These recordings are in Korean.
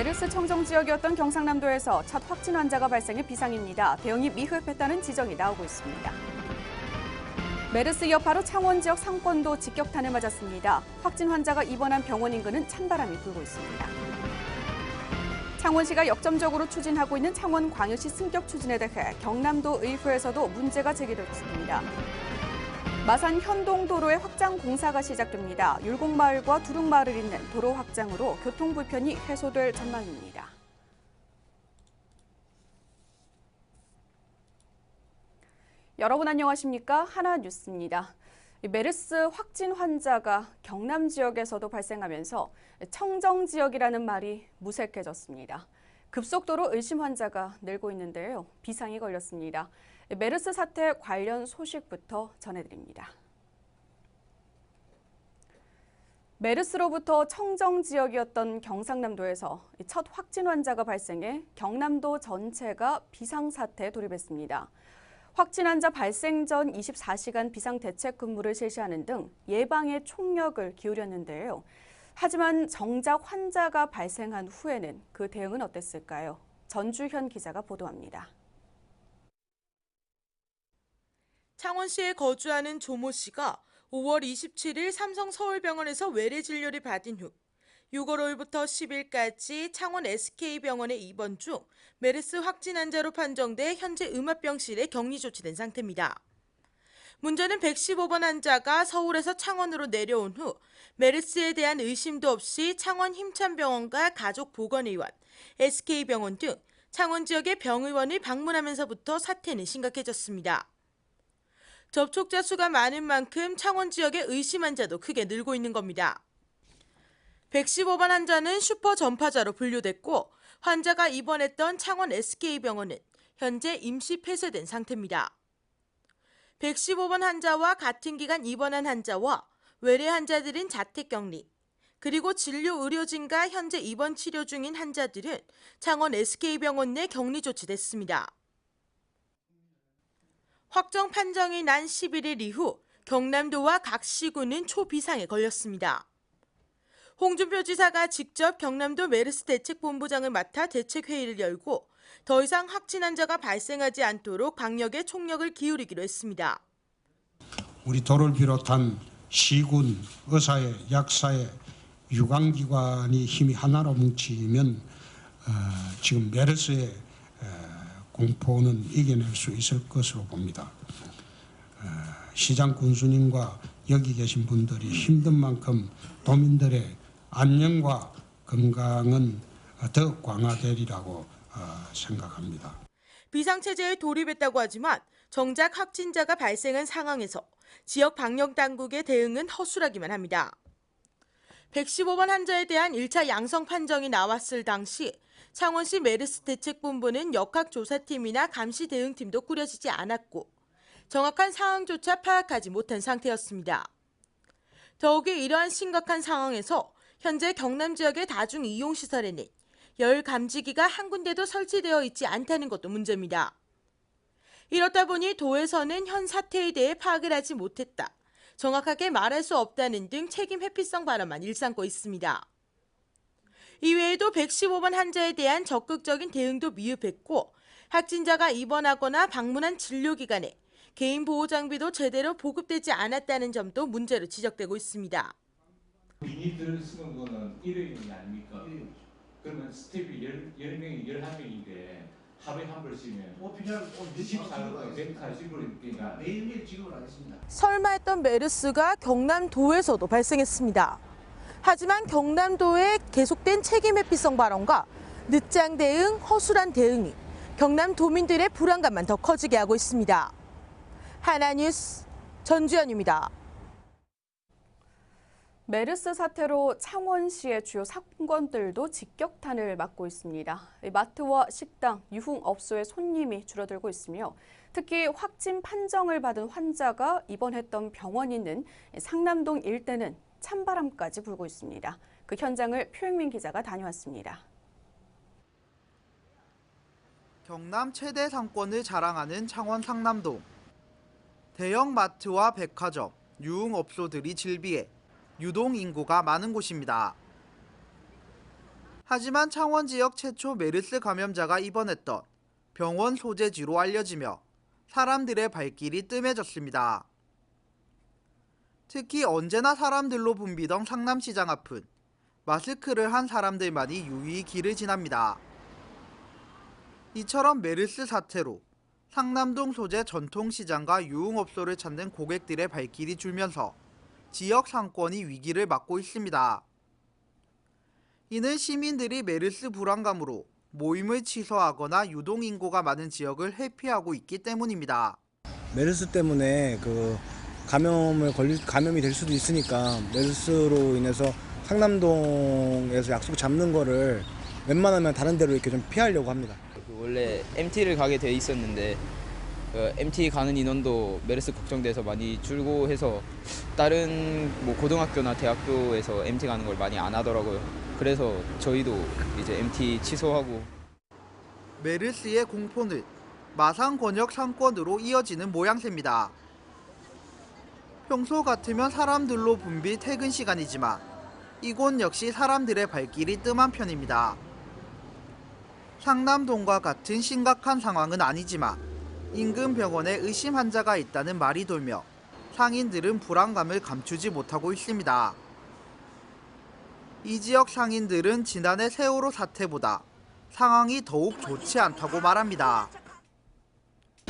메르스 청정 지역이었던 경상남도에서 첫 확진 환자가 발생해 비상입니다. 대응이 미흡했다는 지적이 나오고 있습니다. 메르스 여파로 창원 지역 상권도 직격탄을 맞았습니다. 확진 환자가 입원한 병원 인근은 찬바람이 불고 있습니다. 창원시가 역점적으로 추진하고 있는 창원광역시 승격 추진에 대해 경남도 의회에서도 문제가 제기됐습니다. 마산 현동도로의 확장 공사가 시작됩니다. 율곡마을과 두릉마을을 잇는 도로 확장으로 교통 불편이 해소될 전망입니다. 여러분 안녕하십니까? 하나뉴스입니다. 메르스 확진 환자가 경남 지역에서도 발생하면서 청정 지역이라는 말이 무색해졌습니다. 급속도로 의심 환자가 늘고 있는데요. 비상이 걸렸습니다. 메르스 사태 관련 소식부터 전해드립니다. 메르스로부터 청정 지역이었던 경상남도에서 첫 확진 환자가 발생해 경남도 전체가 비상사태에 돌입했습니다. 확진 환자 발생 전 24시간 비상대책 근무를 실시하는 등 예방에 총력을 기울였는데요. 하지만 정작 환자가 발생한 후에는 그 대응은 어땠을까요? 전주현 기자가 보도합니다. 창원시에 거주하는 조모 씨가 5월 27일 삼성 서울병원에서 외래 진료를 받은 후 6월 5일부터 10일까지 창원 SK병원에 입원 중 메르스 확진 환자로 판정돼 현재 음압병실에 격리 조치된 상태입니다. 문제는 115번 환자가 서울에서 창원으로 내려온 후 메르스에 대한 의심도 없이 창원 힘찬병원과 가족보건의원, SK병원 등 창원 지역의 병의원을 방문하면서부터 사태는 심각해졌습니다. 접촉자 수가 많은 만큼 창원 지역의 의심 환자도 크게 늘고 있는 겁니다. 115번 환자는 슈퍼 전파자로 분류됐고 환자가 입원했던 창원 SK병원은 현재 임시 폐쇄된 상태입니다. 115번 환자와 같은 기간 입원한 환자와 외래 환자들은 자택격리, 그리고 진료 의료진과 현재 입원 치료 중인 환자들은 창원 SK병원 내 격리 조치됐습니다. 확정 판정이 난 11일 이후 경남도와 각 시군은 초비상에 걸렸습니다. 홍준표 지사가 직접 경남도 메르스 대책본부장을 맡아 대책회의를 열고 더 이상 확진 환자가 발생하지 않도록 방역에 총력을 기울이기로 했습니다. 우리 도를 비롯한 시군, 의사회, 약사회, 유관기관이 힘이 하나로 뭉치면 지금 메르스의 공포는 이겨낼 수 있을 것으로 봅니다. 시장 군수님과 여기 계신 분들이 힘든 만큼 도민들의 안녕과 건강은 더 강화되리라고 생각합니다. 비상체제에 돌입했다고 하지만 정작 확진자가 발생한 상황에서 지역 방역당국의 대응은 허술하기만 합니다. 115번 환자에 대한 1차 양성 판정이 나왔을 당시 창원시 메르스 대책본부는 역학조사팀이나 감시대응팀도 꾸려지지 않았고 정확한 상황조차 파악하지 못한 상태였습니다. 더욱이 이러한 심각한 상황에서 현재 경남 지역의 다중이용시설에는 열 감지기가 한 군데도 설치되어 있지 않다는 것도 문제입니다. 이렇다 보니 도에서는 현 사태에 대해 파악을 하지 못했다, 정확하게 말할 수 없다는 등 책임 회피성 발언만 일삼고 있습니다. 이외에도 115번 환자에 대한 적극적인 대응도 미흡했고 확진자가 입원하거나 방문한 진료기관에 개인 보호 장비도 제대로 보급되지 않았다는 점도 문제로 지적되고 있습니다. 유닛들을 쓰는 거는 일회용이 아닙니까? 그러면 스텝이 10명이 11명인데 하루에 한 번 쓰면 24분, 140분이니까 매일매일 지급을 하겠습니다. 설마 했던 메르스가 경남도에서도 발생했습니다. 하지만 경남도의 계속된 책임 회피성 발언과 늦장 대응, 허술한 대응이 경남 도민들의 불안감만 더 커지게 하고 있습니다. 하나뉴스 전주현입니다. 메르스 사태로 창원시의 주요 상권들도 직격탄을 맞고 있습니다. 마트와 식당, 유흥업소의 손님이 줄어들고 있으며 특히 확진 판정을 받은 환자가 입원했던 병원이 있는 상남동 일대는 찬바람까지 불고 있습니다. 그 현장을 표영민 기자가 다녀왔습니다. 경남 최대 상권을 자랑하는 창원 상남동. 대형 마트와 백화점, 유흥업소들이 질비해 유동 인구가 많은 곳입니다. 하지만 창원 지역 최초 메르스 감염자가 입원했던 병원 소재지로 알려지며 사람들의 발길이 뜸해졌습니다. 특히 언제나 사람들로 붐비던 상남시장 앞은 마스크를 한 사람들만이 유유히 길을 지납니다. 이처럼 메르스 사태로 상남동 소재 전통시장과 유흥업소를 찾는 고객들의 발길이 줄면서 지역 상권이 위기를 맞고 있습니다. 이는 시민들이 메르스 불안감으로 모임을 취소하거나 유동인구가 많은 지역을 회피하고 있기 때문입니다. 메르스 때문에 감염이 될 수도 있으니까 메르스로 인해서 상남동에서 약속 잡는 거를 웬만하면 다른 데로 이렇게 좀 피하려고 합니다. 원래 MT를 가게 돼 있었는데 MT 가는 인원도 메르스 걱정돼서 많이 줄고 해서 다른 고등학교나 대학교에서 MT 가는 걸 많이 안 하더라고요. 그래서 저희도 이제 MT 취소하고. 메르스의 공포는 마산 권역 상권으로 이어지는 모양새입니다. 평소 같으면 사람들로 붐빌 퇴근 시간이지만 이곳 역시 사람들의 발길이 뜸한 편입니다. 상남동과 같은 심각한 상황은 아니지만 인근 병원에 의심 환자가 있다는 말이 돌며 상인들은 불안감을 감추지 못하고 있습니다. 이 지역 상인들은 지난해 세월호 사태보다 상황이 더욱 좋지 않다고 말합니다.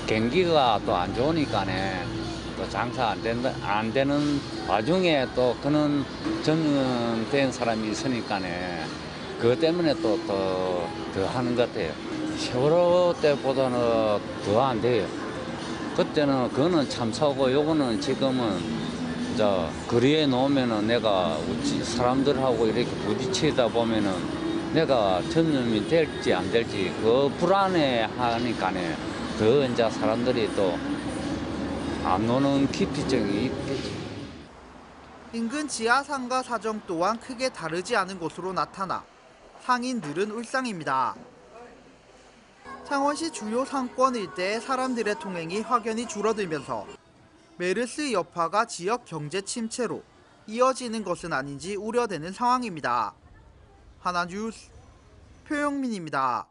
경기가 또 안 좋으니까네 또 장사 안 되는 와중에 또 그런 전염된 사람이 있으니까네 그것 때문에 또 더 하는 것 같아요. 세월호 때보다는 더 안 돼요. 그때는 그거는 참사고 요거는 지금은 이제 거리에 놓으면은 내가 사람들하고 이렇게 부딪히다 보면은 내가 전염이 될지 안 될지 그 불안해 하니까네 더 이제 사람들이 또 안 노는 기피증이 있겠지. 인근 지하상가 사정 또한 크게 다르지 않은 것으로 나타나 상인들은 울상입니다. 창원시 주요 상권 일대의 사람들의 통행이 확연히 줄어들면서 메르스 여파가 지역 경제 침체로 이어지는 것은 아닌지 우려되는 상황입니다. 하나뉴스 표영민입니다.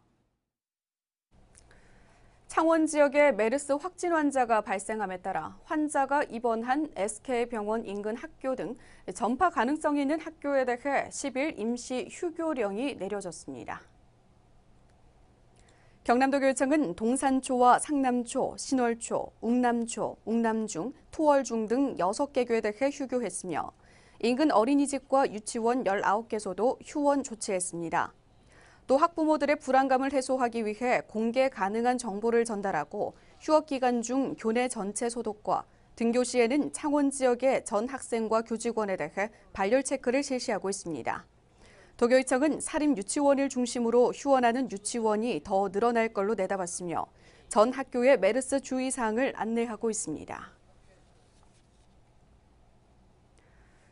창원 지역에 메르스 확진 환자가 발생함에 따라 환자가 입원한 SK병원 인근 학교 등 전파 가능성이 있는 학교에 대해 10일 임시 휴교령이 내려졌습니다. 경남도교육청은 동산초와 상남초, 신월초, 웅남초, 웅남중, 토월중 등 6개 교에 대해 휴교했으며 인근 어린이집과 유치원 19개소도 휴원 조치했습니다. 또 학부모들의 불안감을 해소하기 위해 공개 가능한 정보를 전달하고 휴업 기간 중 교내 전체 소독과 등교 시에는 창원 지역의 전 학생과 교직원에 대해 발열 체크를 실시하고 있습니다. 도교육청은 사립 유치원을 중심으로 휴원하는 유치원이 더 늘어날 걸로 내다봤으며 전 학교의 메르스 주의사항을 안내하고 있습니다.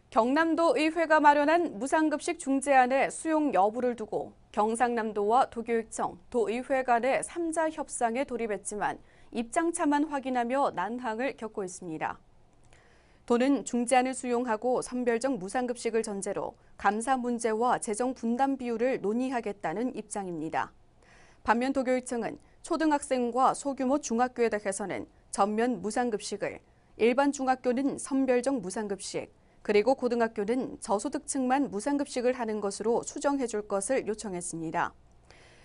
경남도 의회가 마련한 무상급식 중재안의 수용 여부를 두고 경상남도와 도교육청, 도의회 간의 3자 협상에 돌입했지만 입장차만 확인하며 난항을 겪고 있습니다. 도는 중재안을 수용하고 선별적 무상급식을 전제로 감사 문제와 재정 분담 비율을 논의하겠다는 입장입니다. 반면 도교육청은 초등학생과 소규모 중학교에 대해서는 전면 무상급식을, 일반 중학교는 선별적 무상급식, 그리고 고등학교는 저소득층만 무상급식을 하는 것으로 수정해 줄 것을 요청했습니다.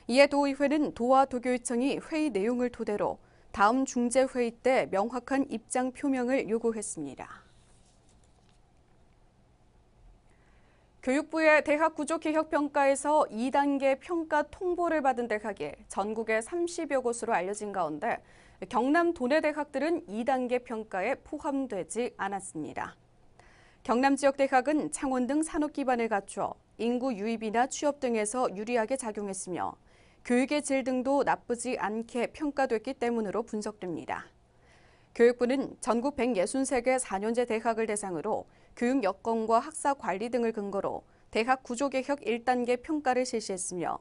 이에 도의회는 도와 도교육청이 회의 내용을 토대로 다음 중재회의 때 명확한 입장 표명을 요구했습니다. 교육부의 대학구조개혁평가에서 2단계 평가 통보를 받은 대학이 전국에 30여 곳으로 알려진 가운데 경남 도내 대학들은 2단계 평가에 포함되지 않았습니다. 경남 지역 대학은 창원 등 산업 기반을 갖춰 인구 유입이나 취업 등에서 유리하게 작용했으며 교육의 질 등도 나쁘지 않게 평가됐기 때문으로 분석됩니다. 교육부는 전국 163개 4년제 대학을 대상으로 교육 여건과 학사 관리 등을 근거로 대학 구조개혁 1단계 평가를 실시했으며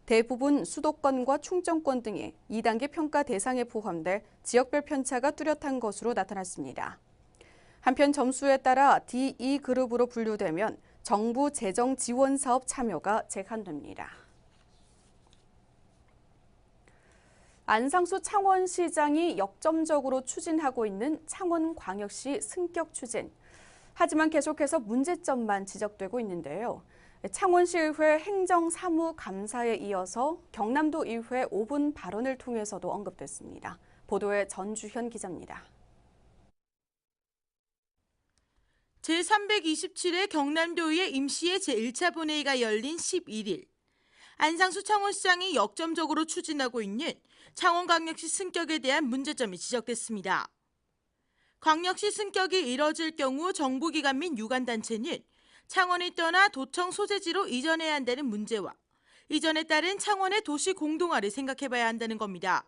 대부분 수도권과 충정권 등이 2단계 평가 대상에 포함돼 지역별 편차가 뚜렷한 것으로 나타났습니다. 한편 점수에 따라 D, E 그룹으로 분류되면 정부 재정 지원 사업 참여가 재간됩니다. 안상수 창원시장이 역점적으로 추진하고 있는 창원광역시 승격 추진. 하지만 계속해서 문제점만 지적되고 있는데요. 창원시의회 행정사무감사에 이어서 경남도의회 5분 발언을 통해서도 언급됐습니다. 보도에 전주현 기자입니다. 제327회 경남도의회 임시회 제1차 본회의가 열린 11일. 안상수 창원시장이 역점적으로 추진하고 있는 창원광역시 승격에 대한 문제점이 지적됐습니다. 광역시 승격이 이뤄질 경우 정부기관 및 유관단체는 창원을 떠나 도청 소재지로 이전해야 한다는 문제와 이전에 따른 창원의 도시 공동화를 생각해봐야 한다는 겁니다.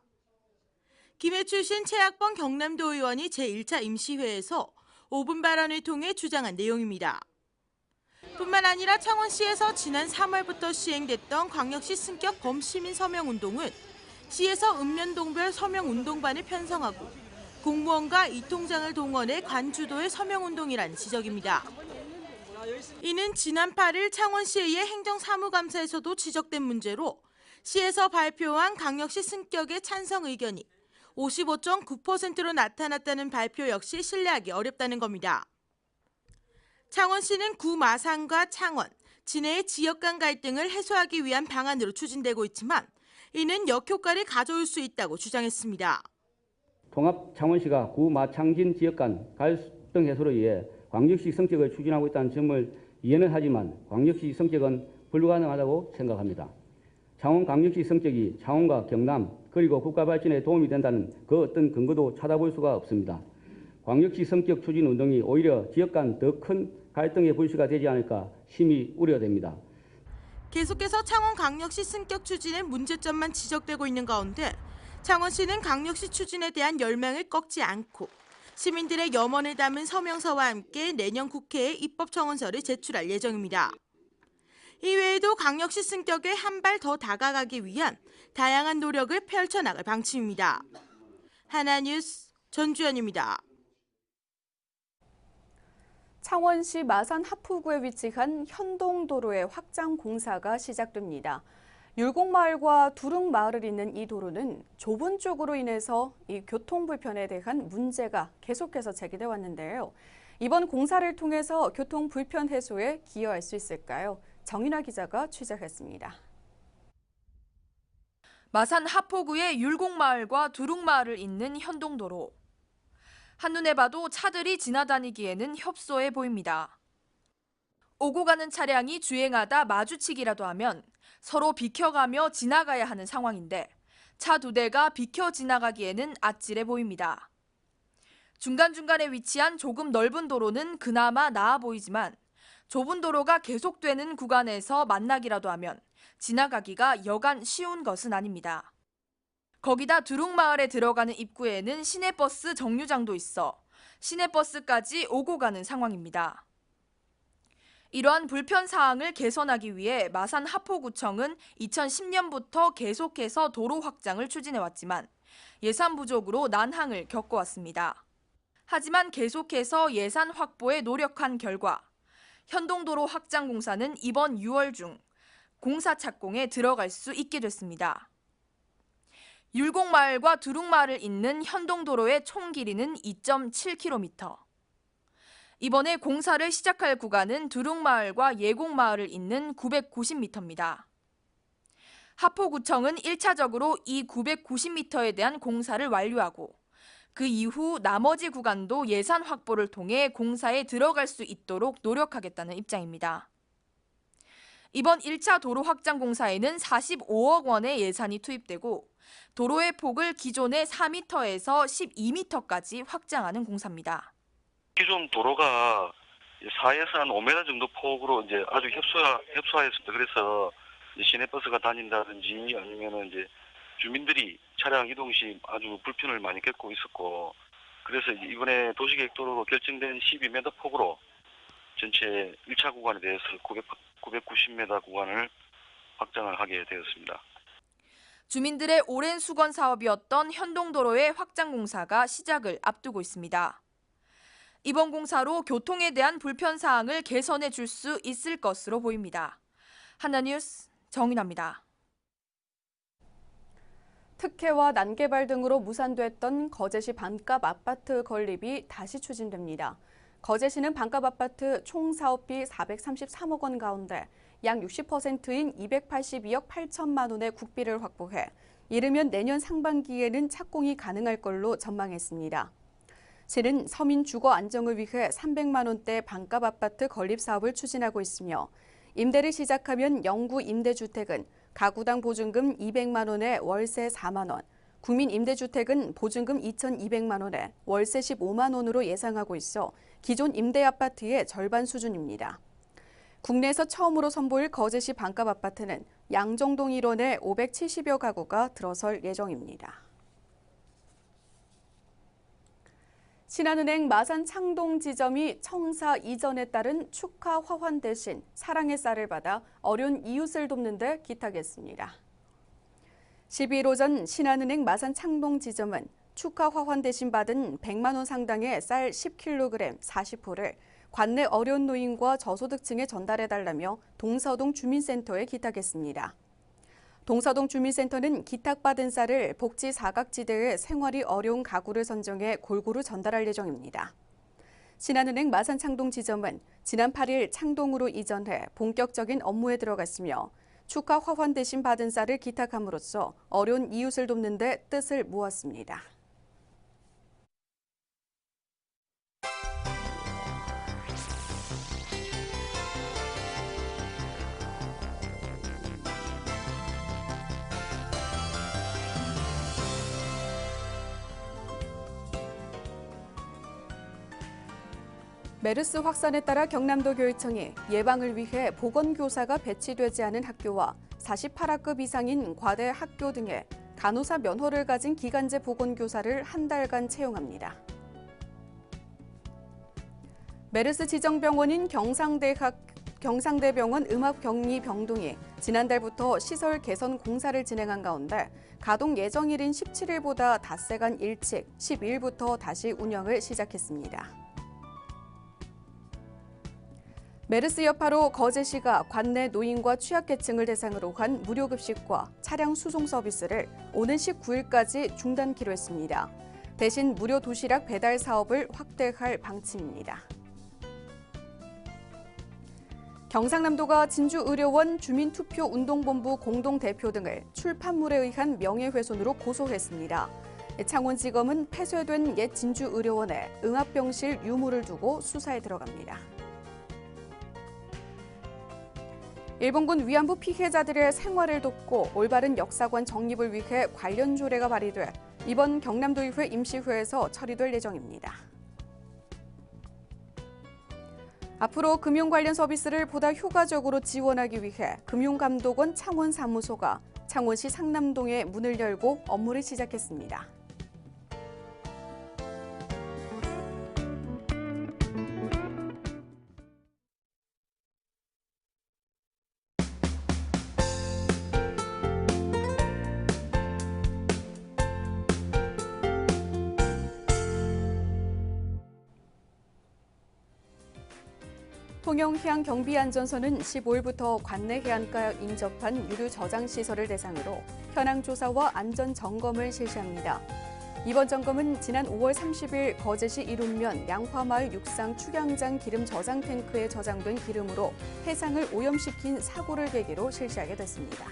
김해출신 최학범 경남도 의원이 제1차 임시회에서 5분 발언을 통해 주장한 내용입니다. 뿐만 아니라 창원시에서 지난 3월부터 시행됐던 광역시 승격 범시민 서명운동은 시에서 읍면동별 서명운동반을 편성하고 공무원과 이통장을 동원해 관주도의 서명운동이라는 지적입니다. 이는 지난 8일 창원시의회 행정사무감사에서도 지적된 문제로 시에서 발표한 광역시 승격의 찬성 의견이 55.9%로 나타났다는 발표 역시 신뢰하기 어렵다는 겁니다. 창원시는 구 마산과 창원, 진해의 지역 간 갈등을 해소하기 위한 방안으로 추진되고 있지만 이는 역효과를 가져올 수 있다고 주장했습니다. 통합 창원시가 구 마창진 지역 간 갈등 해소를 위해 광역시 성격을 추진하고 있다는 점을 이해는 하지만 광역시 성격은 불가능하다고 생각합니다. 창원광역시 성격이 창원과 경남 그리고 국가 발전에 도움이 된다는 그 어떤 근거도 찾아볼 수가 없습니다. 광역시 성격 추진 운동이 오히려 지역 간 더 큰 갈등의 불씨가 되지 않을까 심히 우려됩니다. 계속해서 창원광역시 승격 추진의 문제점만 지적되고 있는 가운데 창원시는 광역시 추진에 대한 열망을 꺾지 않고 시민들의 염원을 담은 서명서와 함께 내년 국회에 입법청원서를 제출할 예정입니다. 이외에도 광역시 승격에 한 발 더 다가가기 위한 다양한 노력을 펼쳐나갈 방침입니다. 하나뉴스 전주현입니다. 창원시 마산 하포구에 위치한 현동도로의 확장 공사가 시작됩니다. 율곡마을과 두릉마을을 잇는 이 도로는 좁은 쪽으로 인해서 이 교통불편에 대한 문제가 계속해서 제기돼 왔는데요. 이번 공사를 통해서 교통불편 해소에 기여할 수 있을까요? 정인아 기자가 취재했습니다. 마산 하포구의 율곡마을과 두릉마을을 잇는 현동도로. 한눈에 봐도 차들이 지나다니기에는 협소해 보입니다. 오고 가는 차량이 주행하다 마주치기라도 하면 서로 비켜가며 지나가야 하는 상황인데 차 두 대가 비켜 지나가기에는 아찔해 보입니다. 중간중간에 위치한 조금 넓은 도로는 그나마 나아 보이지만 좁은 도로가 계속되는 구간에서 만나기라도 하면 지나가기가 여간 쉬운 것은 아닙니다. 거기다 두릉마을에 들어가는 입구에는 시내버스 정류장도 있어 시내버스까지 오고 가는 상황입니다. 이러한 불편 사항을 개선하기 위해 마산 하포구청은 2010년부터 계속해서 도로 확장을 추진해왔지만 예산 부족으로 난항을 겪어왔습니다. 하지만 계속해서 예산 확보에 노력한 결과 현동도로 확장 공사는 이번 6월 중 공사 착공에 들어갈 수 있게 됐습니다. 율곡마을과 두릉마을을 잇는 현동도로의 총 길이는 2.7km. 이번에 공사를 시작할 구간은 두릉마을과 예곡마을을 잇는 990m입니다. 하포구청은 1차적으로 이 990m에 대한 공사를 완료하고 그 이후 나머지 구간도 예산 확보를 통해 공사에 들어갈 수 있도록 노력하겠다는 입장입니다. 이번 1차 도로 확장 공사에는 45억 원의 예산이 투입되고 도로의 폭을 기존의 4m에서 12m까지 확장하는 공사입니다. 기존 도로가 4에서 한 5m 정도 폭으로 이제 아주 협소하였습니다. 그래서 시내버스가 다닌다든지 아니면은 이제 주민들이 차량 이동 시 아주 불편을 많이 겪고 있었고, 그래서 이번에 도시계획도로로 결정된 12m 폭으로 전체 1차 구간에 대해서 990m 구간을 확장을 하게 되었습니다. 주민들의 오랜 수건 사업이었던 현동도로의 확장 공사가 시작을 앞두고 있습니다. 이번 공사로 교통에 대한 불편 사항을 개선해 줄 수 있을 것으로 보입니다. 한나뉴스 정인아입니다. 특혜와 난개발 등으로 무산됐던 거제시 반값 아파트 건립이 다시 추진됩니다. 거제시는 반값 아파트 총 사업비 433억 원 가운데 약 60%인 282억 8천만 원의 국비를 확보해 이르면 내년 상반기에는 착공이 가능할 걸로 전망했습니다. 시는 서민 주거 안정을 위해 300만 원대 반값 아파트 건립 사업을 추진하고 있으며 임대를 시작하면 영구 임대주택은 가구당 보증금 200만 원에 월세 4만 원, 국민 임대주택은 보증금 2,200만 원에 월세 15만 원으로 예상하고 있어 기존 임대 아파트의 절반 수준입니다. 국내에서 처음으로 선보일 거제시 반값 아파트는 양정동 일원에 570여 가구가 들어설 예정입니다. 신한은행 마산 창동 지점이 청사 이전에 따른 축하 화환 대신 사랑의 쌀을 받아 어려운 이웃을 돕는 데 기탁했습니다. 12일 오전 신한은행 마산 창동 지점은 축하 화환 대신 받은 100만 원 상당의 쌀 10kg 40호를 관내 어려운 노인과 저소득층에 전달해달라며 동서동 주민센터에 기탁했습니다. 동서동 주민센터는 기탁받은 쌀을 복지 사각지대의 생활이 어려운 가구를 선정해 골고루 전달할 예정입니다. 신한은행 마산 창동 지점은 지난 8일 창동으로 이전해 본격적인 업무에 들어갔으며 축하 화환 대신 받은 쌀을 기탁함으로써 어려운 이웃을 돕는 데 뜻을 모았습니다. 메르스 확산에 따라 경남도 교육청이 예방을 위해 보건교사가 배치되지 않은 학교와 48학급 이상인 과대 학교 등에 간호사 면허를 가진 기간제 보건교사를 한 달간 채용합니다. 메르스 지정병원인 경상대병원 음압격리병동이 지난달부터 시설 개선 공사를 진행한 가운데 가동 예정일인 17일보다 닷새간 일찍 12일부터 다시 운영을 시작했습니다. 메르스 여파로 거제시가 관내 노인과 취약계층을 대상으로 한 무료급식과 차량 수송 서비스를 오는 19일까지 중단키로 했습니다. 대신 무료 도시락 배달 사업을 확대할 방침입니다. 경상남도가 진주의료원 주민투표운동본부 공동대표 등을 출판물에 의한 명예훼손으로 고소했습니다. 창원지검은 폐쇄된 옛 진주의료원에 응압병실 유무를 두고 수사에 들어갑니다. 일본군 위안부 피해자들의 생활을 돕고 올바른 역사관 정립을 위해 관련 조례가 발의돼 이번 경남도의회 임시회에서 처리될 예정입니다. 앞으로 금융 관련 서비스를 보다 효과적으로 지원하기 위해 금융감독원 창원사무소가 창원시 상남동에 문을 열고 업무를 시작했습니다. 통영해양경비안전소는 15일부터 관내 해안가 인접한 유류 저장 시설을 대상으로 현황 조사와 안전 점검을 실시합니다. 이번 점검은 지난 5월 30일 거제시 이룸면 양화마을 육상 축양장 기름 저장 탱크에 저장된 기름으로 해상을 오염시킨 사고를 계기로 실시하게 됐습니다.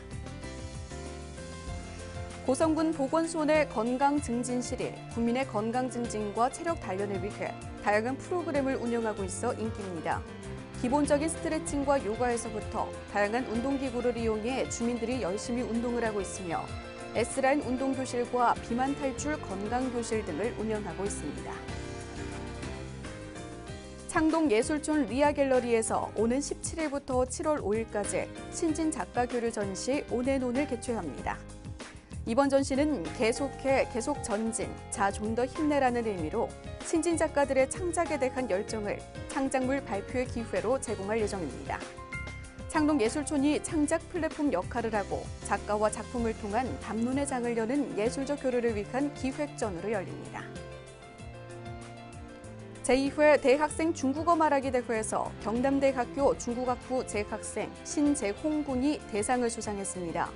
고성군 보건소내 건강증진실이 국민의 건강 증진과 체력 단련을 위해 다양한 프로그램을 운영하고 있어 인기입니다. 기본적인 스트레칭과 요가에서부터 다양한 운동기구를 이용해 주민들이 열심히 운동을 하고 있으며 S라인 운동교실과 비만 탈출 건강교실 등을 운영하고 있습니다. 창동예술촌 리아갤러리에서 오는 17일부터 7월 5일까지 신진 작가 교류 전시 온앤온을 개최합니다. 이번 전시는 계속해 계속 전진, 자 좀 더 힘내라는 의미로 신진 작가들의 창작에 대한 열정을 창작물 발표의 기회로 제공할 예정입니다. 창동예술촌이 창작 플랫폼 역할을 하고 작가와 작품을 통한 담론의 장을 여는 예술적 교류를 위한 기획전으로 열립니다. 제2회 대학생 중국어 말하기 대회에서 경남대학교 중국학부 재학생 신재홍군이 대상을 수상했습니다.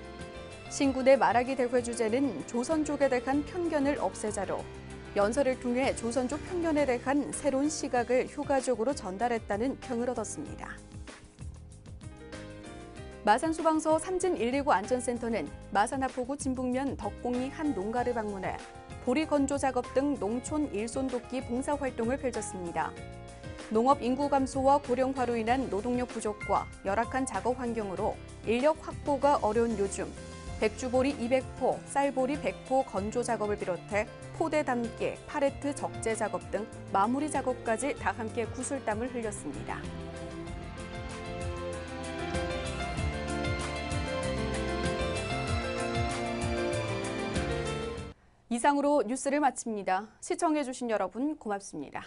신군의 말하기 대회 주제는 조선족에 대한 편견을 없애자로 연설을 통해 조선족 편견에 대한 새로운 시각을 효과적으로 전달했다는 평을 얻었습니다. 마산소방서 삼진119 안전센터는 마산 하포구 진북면 덕공리 한 농가를 방문해 보리 건조 작업 등 농촌 일손 돕기 봉사활동을 펼쳤습니다. 농업 인구 감소와 고령화로 인한 노동력 부족과 열악한 작업 환경으로 인력 확보가 어려운 요즘 백주보리 200포, 쌀보리 100포 건조 작업을 비롯해 포대 담기, 팔레트 적재 작업 등 마무리 작업까지 다 함께 구슬땀을 흘렸습니다. 이상으로 뉴스를 마칩니다. 시청해주신 여러분 고맙습니다.